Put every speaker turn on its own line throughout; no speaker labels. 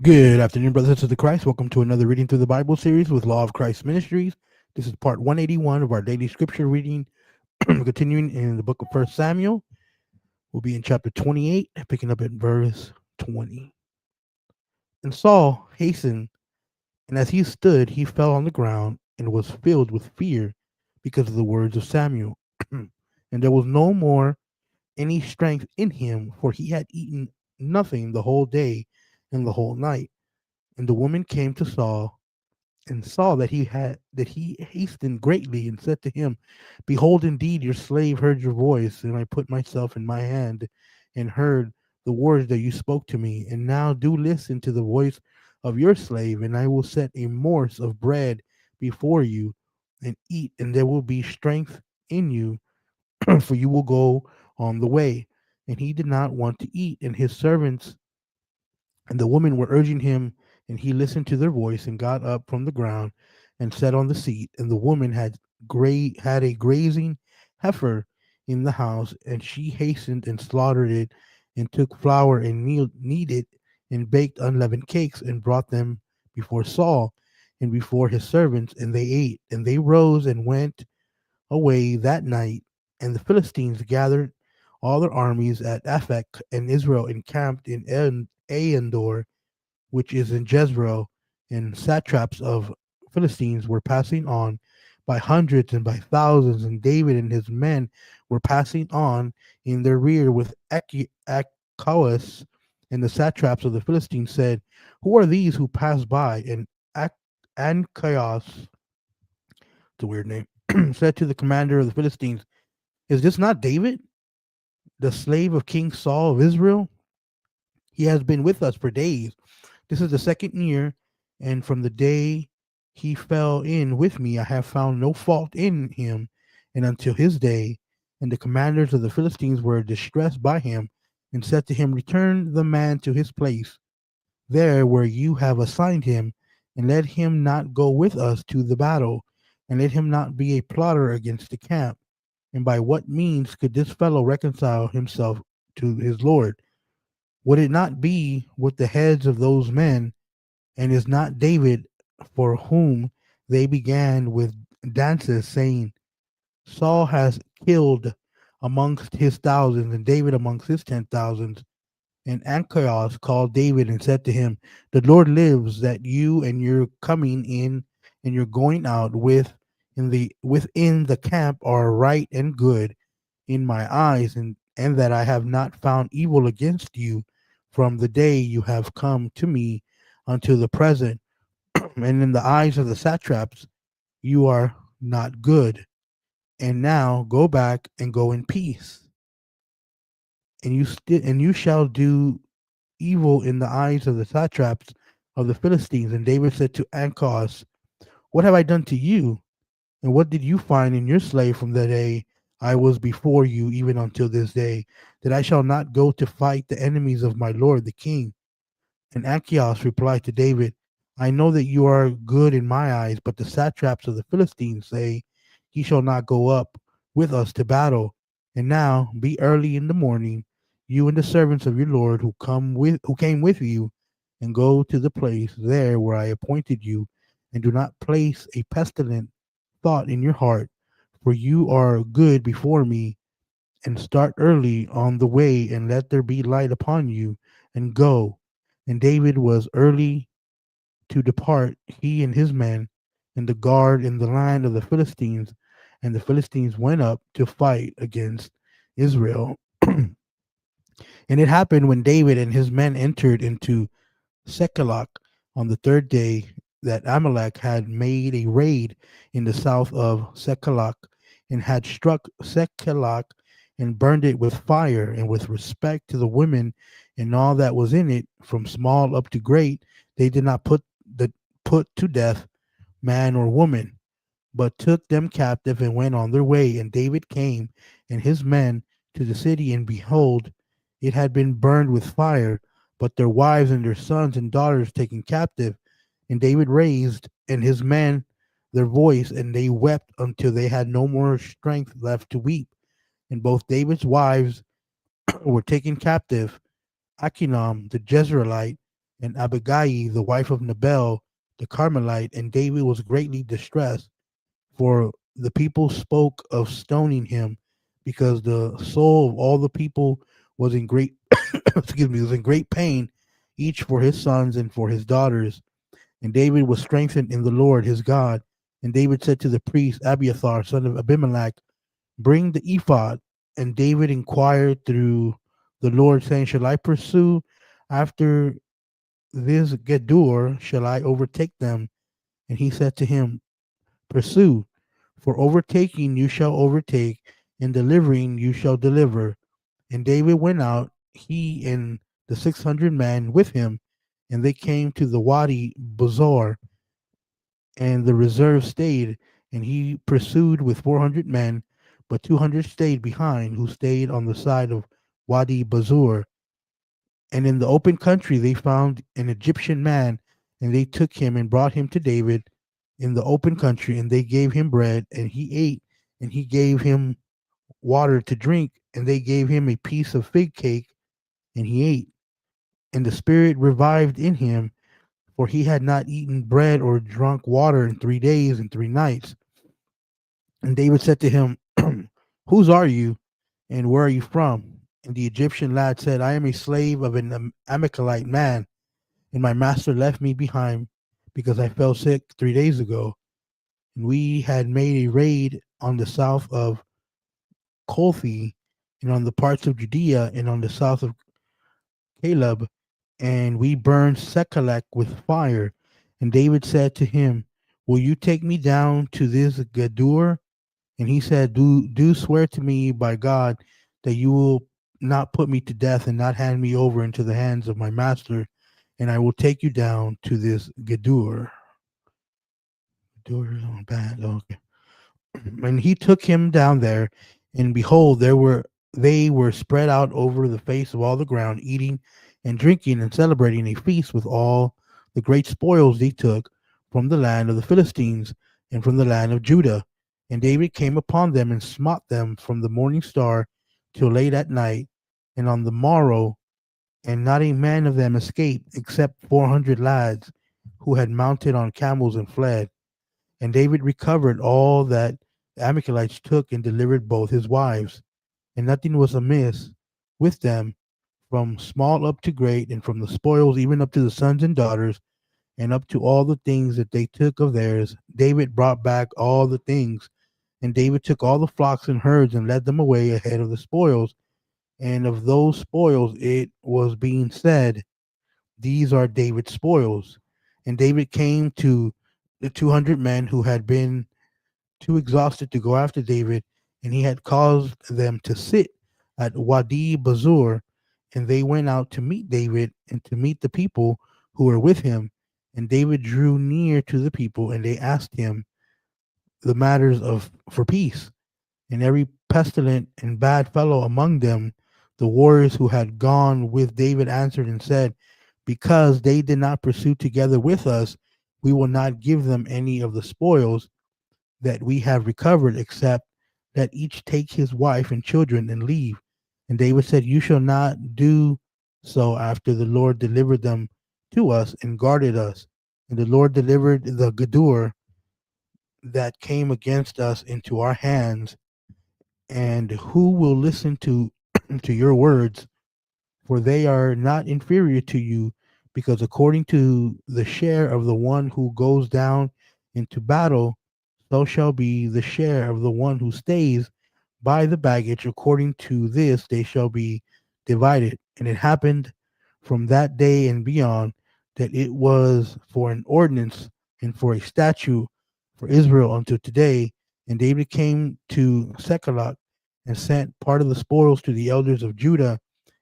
Good afternoon, brothers and sisters of Christ. Welcome to another reading through the Bible series with Law of Christ Ministries. This is part 181 of our daily scripture reading. Continuing in the book of 1 Samuel. We'll be in chapter 28, picking up at verse 20. And Saul hastened, and as he stood, he fell on the ground and was filled with fear because of the words of Samuel. And there was no more any strength in him, for he had eaten nothing the whole day and the whole night. And the woman came to Saul and saw that he hastened greatly, and said to him, Behold, indeed your slave heard your voice, and I put myself in my hand and heard the words that you spoke to me. And now do listen to the voice of your slave, and I will set a morsel of bread before you, and eat, and there will be strength in you, for you will go on the way. And he did not want to eat, and his servants and the women were urging him, and he listened to their voice and got up from the ground and sat on the seat. And the woman had a grazing heifer in the house, and she hastened and slaughtered it, and took flour and kneaded and baked unleavened cakes, and brought them before Saul and before his servants, and they ate. And they rose and went away that night. And the Philistines gathered all their armies at Aphek, and Israel encamped in Aendor, which is in Jezreel, and satraps of Philistines were passing on by hundreds and by thousands, and David and his men were passing on in their rear with Achaias, and the satraps of the Philistines said, Who are these who pass by? And Anchias, it's a weird name, said to the commander of the Philistines, Is this not David, the slave of King Saul of Israel? He has been with us for days. This is the second year, and from the day he fell in with me, I have found no fault in him, and until his day. And the commanders of the Philistines were distressed by him, and said to him, Return the man to his place, there where you have assigned him, and let him not go with us to the battle, and let him not be a plotter against the camp. And by what means could this fellow reconcile himself to his Lord? Would it not be with the heads of those men? And is not David, for whom they began with dances, saying, Saul has killed amongst his thousands, and David amongst his 10,000s? And Anchias called David and said to him, The Lord lives, that you and your coming in and your going out within the camp are right and good in my eyes, and that I have not found evil against you from the day you have come to me until the present. And in the eyes of the satraps, you are not good. And now go back and go in peace. And you shall do evil in the eyes of the satraps of the Philistines. And David said to Anchos, What have I done to you? And what did you find in your slave from the day I was before you, even until this day, that I shall not go to fight the enemies of my lord the king? And Achios replied to David, I know that you are good in my eyes, but the satraps of the Philistines say, He shall not go up with us to battle. And now be early in the morning, you and the servants of your Lord who came with you, and go to the place there where I appointed you, and do not place a pestilent thought in your heart, for you are good before me, and start early on the way, and let there be light upon you, and go. And David was early to depart, he and his men, and the guard in the line of the Philistines. And the Philistines went up to fight against Israel. And it happened when David and his men entered into Sekilak on the third day that Amalek had made a raid in the south of Sekilak, and had struck Sekilak and burned it with fire. And with respect to the women and all that was in it, from small up to great, they did not put to death man or woman, but took them captive and went on their way. And David came and his men to the city, and behold, it had been burned with fire, but their wives and their sons and daughters taken captive. And David raised and his men their voice, and they wept until they had no more strength left to weep. And both David's wives were taken captive. Achinom the Jezreelite and Abigail, the wife of Nabal the Carmelite, and David was greatly distressed, for the people spoke of stoning him, because the soul of all the people was in great excuse me, was in great pain, each for his sons and for his daughters. And David was strengthened in the Lord his God. And David said to the priest Abiathar, son of Abimelech, bring the ephod. And David inquired through the Lord, saying, shall I pursue after this Gedur? Shall I overtake them? And he said to him, pursue, for overtaking you shall overtake, and delivering you shall deliver. And David went out, he and the 600 men with him, and they came to the Wadi Bazar, and the reserve stayed, and he pursued with 400 men, but 200 stayed behind, who stayed on the side of Wadi Bazur. And in the open country they found an Egyptian man, and they took him and brought him to David in the open country, and they gave him bread, and he ate, and he gave him water to drink, and they gave him a piece of fig cake, and he ate. And the spirit revived in him, for he had not eaten bread or drunk water in 3 days and 3 nights. And David said to him, whose are you, and where are you from? And the Egyptian lad said, I am a slave of an Amalekite man, and my master left me behind because I fell sick 3 days ago. And we had made a raid on the south of Colthi, and on the parts of Judea, and on the south of Caleb, and we burned Sekhelek with fire. And David said to him, will you take me down to this Gedur? And he said, do swear to me by God that you will not put me to death and not hand me over into the hands of my master, and I will take you down to this Gedur. Gedur is bad. Okay. And he took him down there, and behold, they were spread out over the face of all the ground, eating and drinking and celebrating a feast with all the great spoils they took from the land of the Philistines and from the land of Judah. And David came upon them and smote them from the morning star till late at night, and on the morrow, and not a man of them escaped, except 400 lads who had mounted on camels and fled. And David recovered all that the Amalekites took, and delivered both his wives. And nothing was amiss with them, from small up to great, and from the spoils even up to the sons and daughters, and up to all the things that they took of theirs. David brought back all the things. And David took all the flocks and herds, and led them away ahead of the spoils. And of those spoils it was being said, these are David's spoils. And David came to the 200 men who had been too exhausted to go after David, and he had caused them to sit at Wadi Bazur, and they went out to meet David and to meet the people who were with him. And David drew near to the people, and they asked him the matters of for peace. And every pestilent and bad fellow among them, the warriors who had gone with David, answered and said, because they did not pursue together with us, we will not give them any of the spoils that we have recovered, except that each take his wife and children and leave. And David said, you shall not do so after the Lord delivered them to us and guarded us. And the Lord delivered the Gedur that came against us into our hands. And who will listen to to your words? For they are not inferior to you, because according to the share of the one who goes down into battle, so shall be the share of the one who stays by the baggage. According to this, they shall be divided. And it happened from that day and beyond, that it was for an ordinance and for a statute for Israel until today. And David came to Sekhelot and sent part of the spoils to the elders of Judah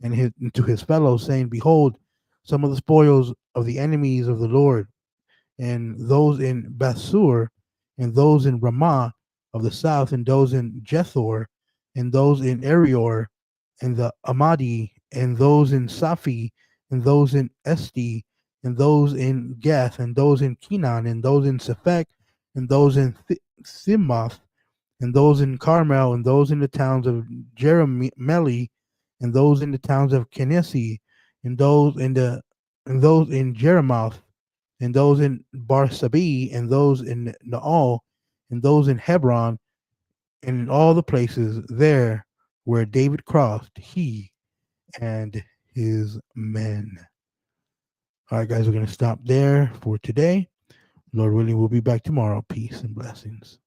and to his fellows, saying, behold, some of the spoils of the enemies of the Lord, and those in Bethsur, and those in Ramah of the south, and those in Jethor, and those in Arior, and the Amadi, and those in Safi, and those in Esti, and those in Geth, and those in Kenan, and those in Sephek, and those in Simoth, and those in Carmel, and those in the towns of Jeremeli, and those in the towns of Kenesi, and those in the and those in Jeremoth, and those in Barsabi, and those in Naal, and those in Hebron, and in all the places there where David crossed, he and his men. All right, guys, we're going to stop there for today. Lord willing, we'll be back tomorrow. Peace and blessings.